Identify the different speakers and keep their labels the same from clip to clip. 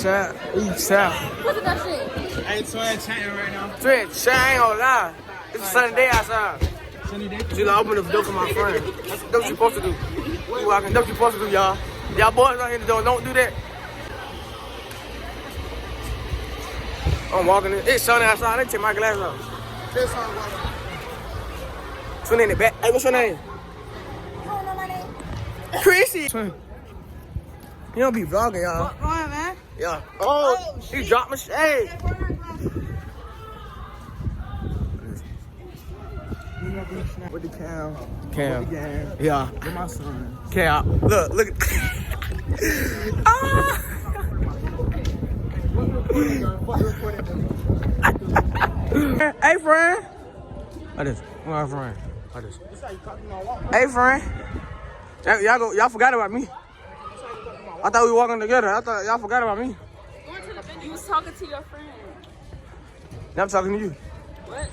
Speaker 1: Chat. East out.
Speaker 2: What's that shit?
Speaker 3: Hey, Twin chatting right now.
Speaker 1: Twin, chat, I ain't gonna lie. It's a sunny day outside.
Speaker 3: Sunny day.
Speaker 1: She gonna open the door for my friend. That's what you supposed to do. You walking, that's what you supposed to do, y'all. Y'all boys out here don't do that. I'm walking in. It's sunny outside. Let me take my glasses off. Twin in the back. Hey, what's your name?
Speaker 2: You don't know my name?
Speaker 1: Chrissy. Twin. You don't be vlogging, y'all.
Speaker 2: Go on, man.
Speaker 1: Yeah. Oh, he dropped my shit. Hey.
Speaker 3: With the cam.
Speaker 1: Cam.
Speaker 3: With the game.
Speaker 1: Yeah.
Speaker 3: With my son.
Speaker 1: Cam. Look. Ah. Hey, friend. Like this. My friend. Like this. Hey, friend. Y'all forgot about me. I thought we were walking together. I thought y'all forgot about me.
Speaker 2: Going to the vending. You was talking to your friend.
Speaker 1: Now I'm talking to you.
Speaker 2: What?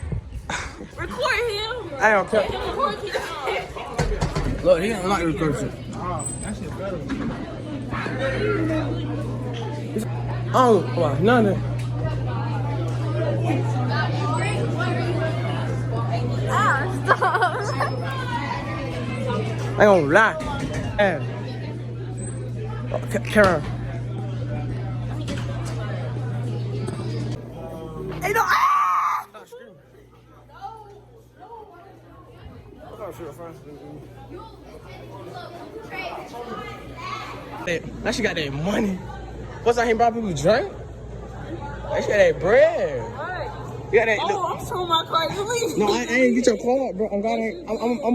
Speaker 2: Record him.
Speaker 1: I don't care.
Speaker 2: Record him.
Speaker 1: Look, he don't like the record shit.
Speaker 3: That shit better.
Speaker 1: Oh, well, nothing.
Speaker 2: Stop.
Speaker 1: I ain't gonna lie. Hey. Oh, Karen. Hey, no! Ah! Stop screaming. That she got that money. What's that? He brought people drink? That she got that bread.
Speaker 2: What?
Speaker 1: You got that.
Speaker 2: Oh, I'm showing my card. You leave.
Speaker 1: No, I ain't get your card, bro. I'm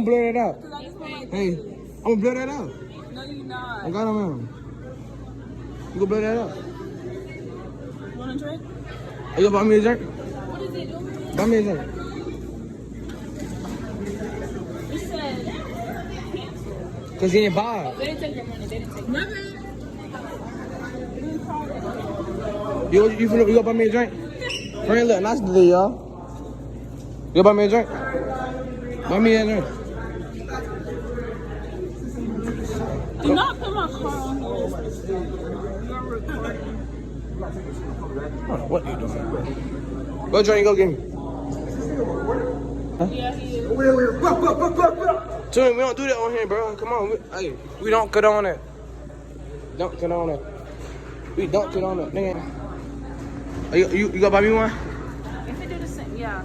Speaker 1: blur that out.
Speaker 2: Because I just want my
Speaker 1: Hey, I'm gonna blur that out.
Speaker 2: No, you're not.
Speaker 1: I'm gonna man. You gonna blur that out?
Speaker 2: You want a drink?
Speaker 1: You gonna buy me a drink?
Speaker 2: What is it?
Speaker 1: Buy me a drink.
Speaker 2: You said
Speaker 1: Cause he ain't buy.
Speaker 2: they didn't take your money. They didn't take your money.
Speaker 1: You gonna buy me a drink? Friend, look, nice today, y'all. You gonna buy me a drink? Buy me a drink.
Speaker 2: Do not put my car on here. You're recording.
Speaker 1: What you doing? Go drink, go get me.
Speaker 2: Yeah, he is.
Speaker 1: Twin, we don't do that on here, bro. Come on, we don't cut on it. Don't cut on it. We don't cut on it, nigga. You gonna buy me one?
Speaker 2: If they do the same, yeah.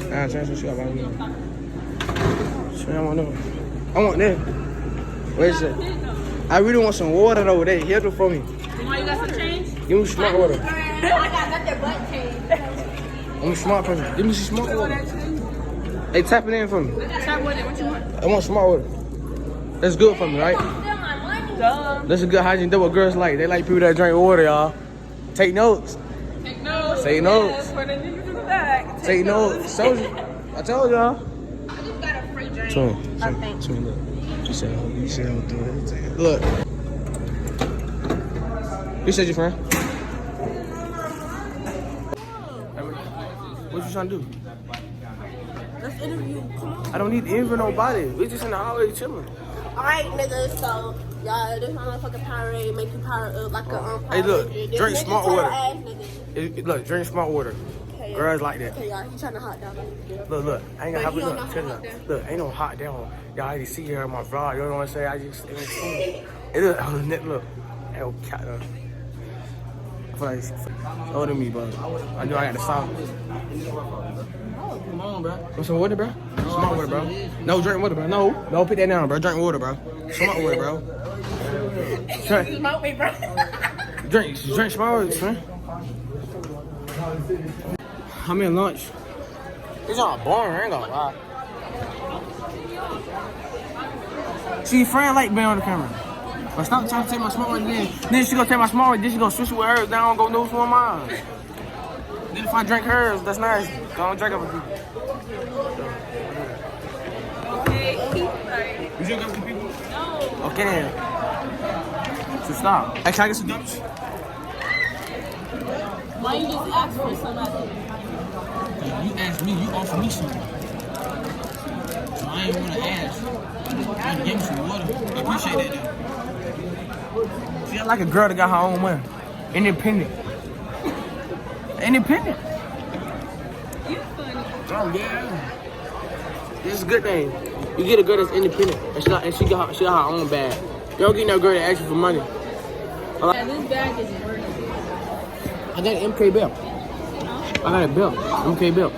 Speaker 1: Nah, she gotta buy me one. I want that. I want that. Wait a second. I really want some water though. They here for me.
Speaker 2: Why you got some change?
Speaker 1: Give me some smart water.
Speaker 2: I got nothing but change.
Speaker 1: I'm a smart person. Give me some smart water. Hey, tap it in for me.
Speaker 2: Tap with it. What you want?
Speaker 1: I want smart water. That's good for me, right?
Speaker 2: Duh.
Speaker 1: That's a good hygiene. That's what girls like. They like people that drink water, y'all. Take notes.
Speaker 2: Take notes.
Speaker 1: Take notes.
Speaker 2: Yes, for the niggas in the back.
Speaker 1: Take notes. Told you. I told y'all.
Speaker 2: I just got a free drink.
Speaker 1: Twin,
Speaker 2: I think.
Speaker 1: look. You said I'm doing it. Look. You said your friend. What you trying to do?
Speaker 2: Let's interview. Come on.
Speaker 1: I don't need to interview nobody. We just in the hallway chilling.
Speaker 2: Alright, niggas, so y'all, this motherfucking Powerade make you power up like a
Speaker 1: Hey, look,
Speaker 2: Powerade.
Speaker 1: drink
Speaker 2: This
Speaker 1: smart
Speaker 2: nigga
Speaker 1: water.
Speaker 2: tell ass niggas.
Speaker 1: Look, drink smart water.
Speaker 2: Okay,
Speaker 1: Girls like that.
Speaker 2: Okay, y'all, he trying to hot down.
Speaker 1: Look, I ain't gonna
Speaker 2: But
Speaker 1: have
Speaker 2: he
Speaker 1: it.
Speaker 2: don't
Speaker 1: Look,
Speaker 2: know
Speaker 1: check
Speaker 2: how
Speaker 1: it
Speaker 2: to
Speaker 1: out.
Speaker 2: hot
Speaker 1: Look, ain't no hot down. Y'all already see here in my vlog. You know what I'm saying? I just ain't seen it. It look, look. Hell, cat. I feel like it's older than me, but I know I got the sound.
Speaker 3: Come on, bro.
Speaker 1: Want some water, bro? Smart water, bro. No, drink water, bro. No, put that down, bro. Drink water, bro. Smart water, bro.
Speaker 2: Smoke me, bro.
Speaker 1: Drink smart water, man. I'm in lunch. It's all boring, I ain't gonna lie. See, friend like being on the camera. But stop trying to take my smart water then she gonna take my smart water, then she gonna switch it with hers, then I don't go lose one of mine. Then if I drink hers, that's nice. I don't drink other people.
Speaker 2: Okay,
Speaker 1: You drink other people?
Speaker 2: no.
Speaker 1: Okay then. So stop. Hey, can I get some dumps?
Speaker 2: Why you just ask for somebody?
Speaker 1: You asked me, you offered me something. So I ain't wanna ask. You give me some water. I appreciate that though. See, I like a girl that got her own money. Independent. Independent.
Speaker 2: You funny.
Speaker 1: Oh yeah. This is a good thing. You get a girl that's independent, and she got her own bag. You don't get no girl that asks you for money.
Speaker 2: Yeah, this bag is worth it.
Speaker 1: I got an MK belt. I got a belt. MK belt.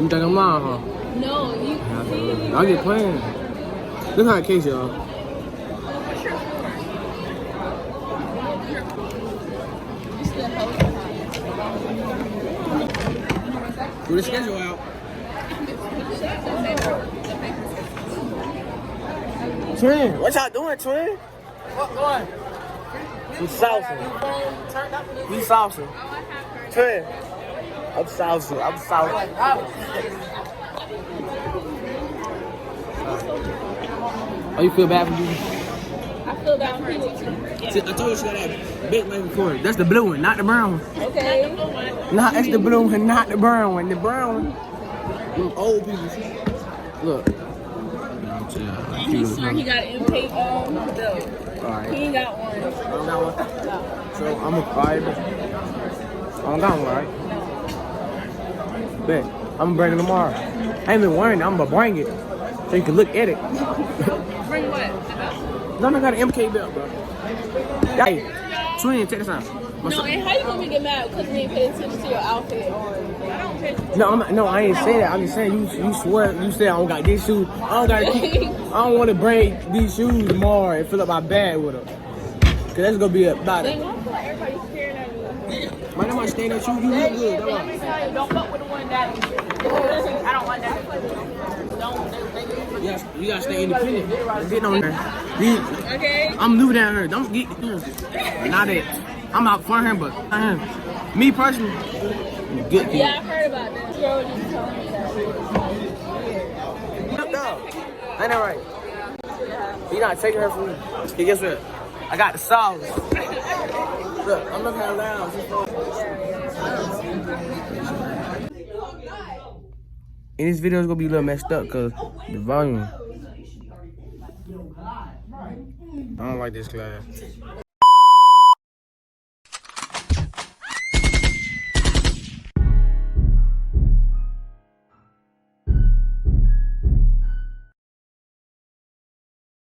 Speaker 1: You think I'm lying, huh?
Speaker 2: No, you.
Speaker 1: I get playing. Look how it case, y'all.
Speaker 2: You still hold it.
Speaker 1: Put the schedule out. Twin, what y'all doing, twin? What going? We saucing. We saucing. Twin, I'm saucing. I'm saucing. Oh, you feel bad for you?
Speaker 2: I feel bad for you.
Speaker 1: See, I told you she got that big life record. That's the blue one, not the brown one.
Speaker 2: Okay.
Speaker 1: Nah, that's the blue one, not the brown one. The brown one, them old people. Look.
Speaker 2: And he's sure he got an MK bill.
Speaker 1: Alright.
Speaker 2: He ain't got one.
Speaker 1: I don't got one.
Speaker 2: No.
Speaker 1: So I'm a alright. I don't got one, right? Bet. I'm gonna bring it tomorrow. I ain't been wearing it. I'm gonna bring it so you can look at it.
Speaker 2: Bring what?
Speaker 1: No, I got an MK belt, bro. Hey, twin, check this out.
Speaker 2: No, and how you gonna get mad because we ain't pay attention to your outfit or I don't pay attention.
Speaker 1: No, I ain't say that. I'm just saying you swear you said I don't got these shoes. I don't want to bring these shoes tomorrow and fill up my bag with them. Cause that's gonna be about it.
Speaker 2: Dang, I feel like everybody's staring at you.
Speaker 1: Man, I'm not staying at you. You look good.
Speaker 2: Let me tell you, don't fuck with the one that I don't want that.
Speaker 1: Yes, you gotta stay independent. Getting on there.
Speaker 2: Okay.
Speaker 1: I'm new down here. Don't get not that. I'm out for him, but me personally, good.
Speaker 2: Yeah, I heard about that. Girl just telling me that.
Speaker 1: No, ain't that right? You're not taking her from me. Hey, guess what? I got the sauce. Look, I'm looking at loud. And this video is gonna be a little messed up because the volume. I don't like this class.